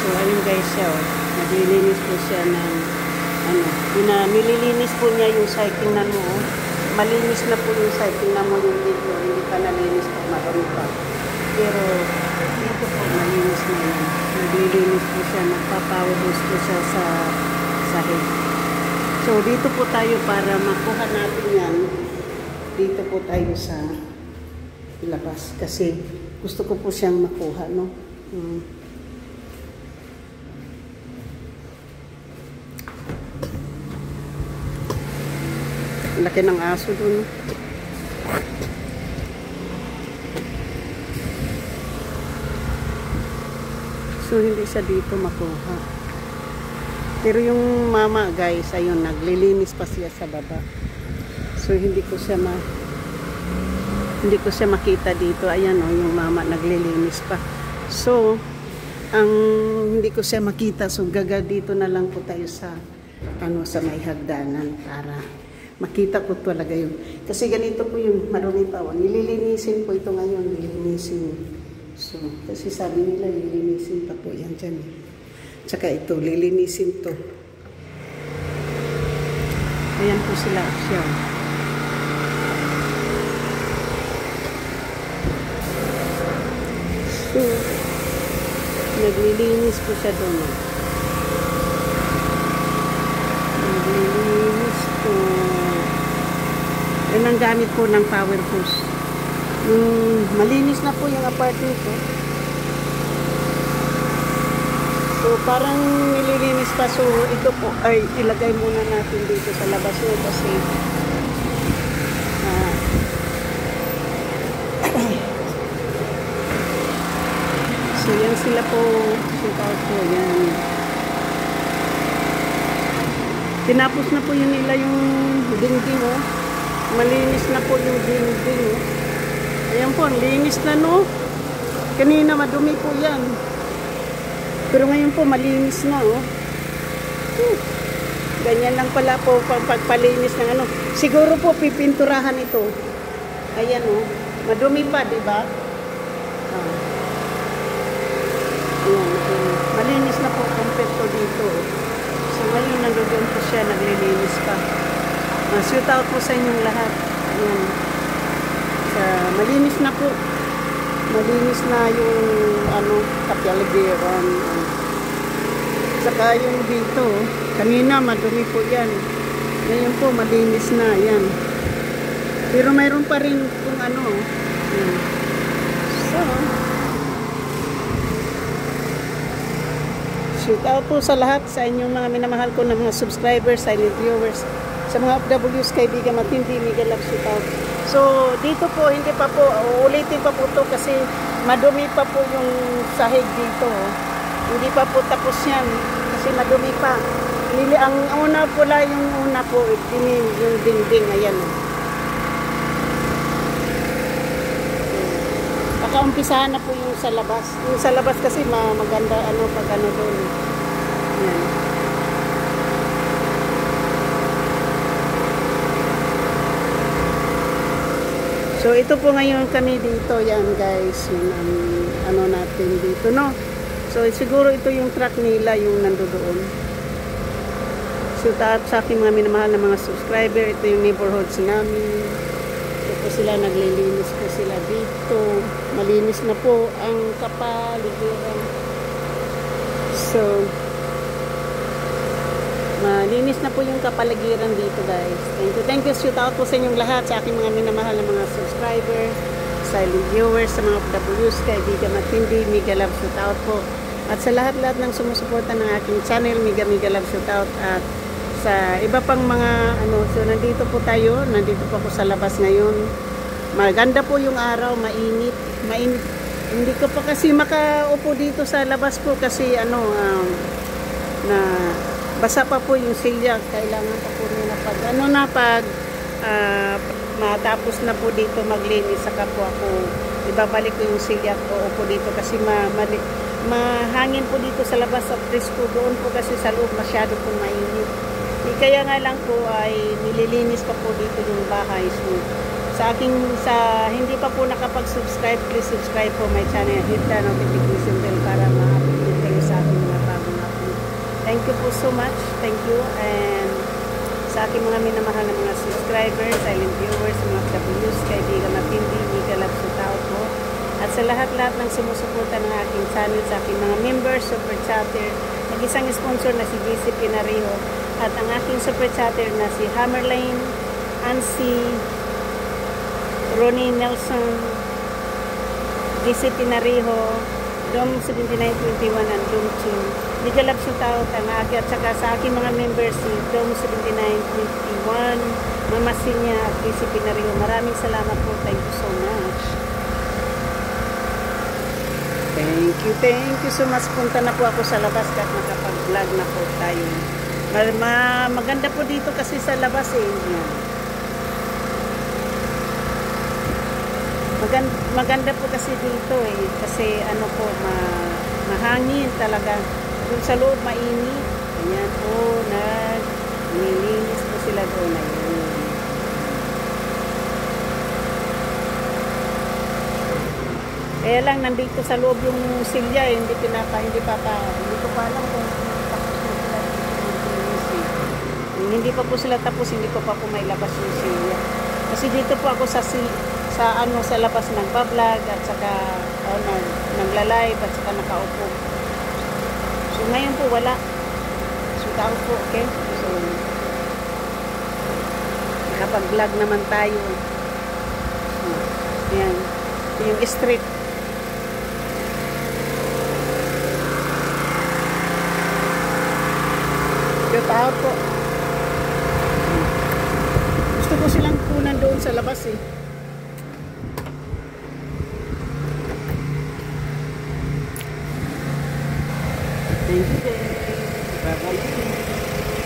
So, ayun guys siya, oh. Naglilinis po siya ng, nililinis po niya yung cycling na mo, oh. Malinis na po yung cycling na mo yung dito, hindi pa nalinis pa, marami pa. Pero, dito po, malinis na yan. Naglilinis po siya, nagpapawabos po siya sa sahig. So, dito po tayo para makuha natin yan. Dito po tayo sa labas. Kasi, gusto ko po siyang makuha, no? Laki ng aso dun. So, hindi siya dito makuha. Pero yung mama, guys, ayun, naglilinis pa siya sa baba. So, hindi ko siya makita dito. Ayan, oh, yung mama naglilinis pa. So, hindi ko siya makita. So, dito na lang po tayo sa, sa may hagdanan para makita ko talaga yun. Kasi ganito po yung marumi pa. Nililinisin po ito ngayon. Nililinisin. So, kasi sabi nila, lilinisin pa po yan dyan. Tsaka ito, lilinisin to. Ayan po sila siya. So, naglilinis po siya doon. Naglilinis po. Yan ang gamit po ng power hose. Malinis na po yung apartment ko. So, parang nililinis pa. So, ito po ay ilagay muna natin dito sa labas nyo kasi so, yan sila po. Shootout po. Yan. Tinapos na po yun nila yung dingding, oh. Malinis na po yung dingding, oh. Ayan po, linis na, no? Kanina madumi po yan. Pero ngayon po, malinis na, oh. Ganyan lang pala po pagpalinis ng ano. Siguro po, pipinturahan ito. Ayan, oh. Madumi pa, di ba? Ayan, malinis na po kompleto dito. So, ngayon nandoon po siya, naglilinis pa. Shoot out po sa inyong lahat. Ayan. Malinis na po. Malinis na yung kapyaligiran. Saka yung dito, kanina madumi po yan. Ngayon po malinis na yan. Pero mayroon pa rin kung yan. So, shout out po sa lahat, sa inyong mga minamahal ko na mga subscribers, silent viewers, sa mga OFWs, kaibigan, matindi, mega love, shout out. So, dito po, hindi pa po, ulitin pa po ito kasi madumi pa po yung sahig dito. Hindi pa po tapos yan kasi madumi pa. Ang una po lang, yung una po, yung dingding, ayan. Pagkaumpisahan na po yung sa labas. Yung sa labas kasi maganda, pag doon. Ayan. So, ito po ngayon kami dito. Yan, guys. Yung natin dito, no? So, siguro ito yung truck nila, yung nandoon. So, sa aking mga minamahal na mga subscriber, ito yung neighborhoods namin. Ito po sila, naglilinis po sila dito. Malinis na po ang kapaligiran. So, malinis na po yung kapaligiran dito, guys. Thank you. Shout out po sa inyong lahat, sa aking mga minamahal na mga subscriber, silent viewers, sa mga OFWs, kaibigan, matindi, mega love, shout out po. At sa lahat-lahat ng sumusuporta ng aking channel, mega love, shout out. At sa iba pang mga so nandito po tayo, nandito po ako sa labas ngayon. Maganda po yung araw, mainit. Hindi ko pa kasi makaupo dito sa labas po kasi na basa pa po yung silya. Kailangan pa po nila pag matapos na po dito maglinis, saka po ako ibabalik ko yung silya ko upo dito kasi mahangin po dito sa labas at presko doon po kasi sa loob masyado pong mainit. Kaya nga lang po ay nililinis pa po dito yung bahay. So, sa hindi pa po nakapag-subscribe, please subscribe po my channel, hit the notification bell para ma-update kayo sa aking mga you po so much. Thank you. And sa aking mga minamahal na mga subscribers, silent viewers, mga FWs, kaibigan matindi, Miguel Absutao po. At sa lahat-lahat ng sumusuporta ng aking channel, sa aking mga members, super chatter, mag-isang sponsor na si JC Pinarejo, at ang aking super chatter na si Hammerlane, Ansi, Ronnie Nelson, JC Pinarejo, Dom 7921 and Dom Chin, Miguel Absutao, Tanagi, at saka sa aking mga members si Dom 7921, Mama Sinya at JC Pinarejo. Maraming salamat po. Thank you so much. Thank you so much. Punta na po ako sa labas at nakapag-vlog na po tayo. Maganda po dito kasi sa labas eh. Yan. Maganda po kasi dito eh. Kasi ano po, mahangin talaga. Doon sa loob, mainit. Ayan po, nilinis po sila doon. Ayun. Kaya lang, nandito sa loob yung silya, hindi ko pa alam kung hindi pa po sila tapos, hindi ko pa po may labas yung silya. Kasi dito po ako sa labas ng pa-vlog at saka nagla-live at saka nakaupo. So ngayon po wala. So tao po, okay? So nakapag-vlog naman tayo. So, yan. Yung street. Tao po. Gusto ko silang kunan doon sa labas eh. Thank you. Bye-bye.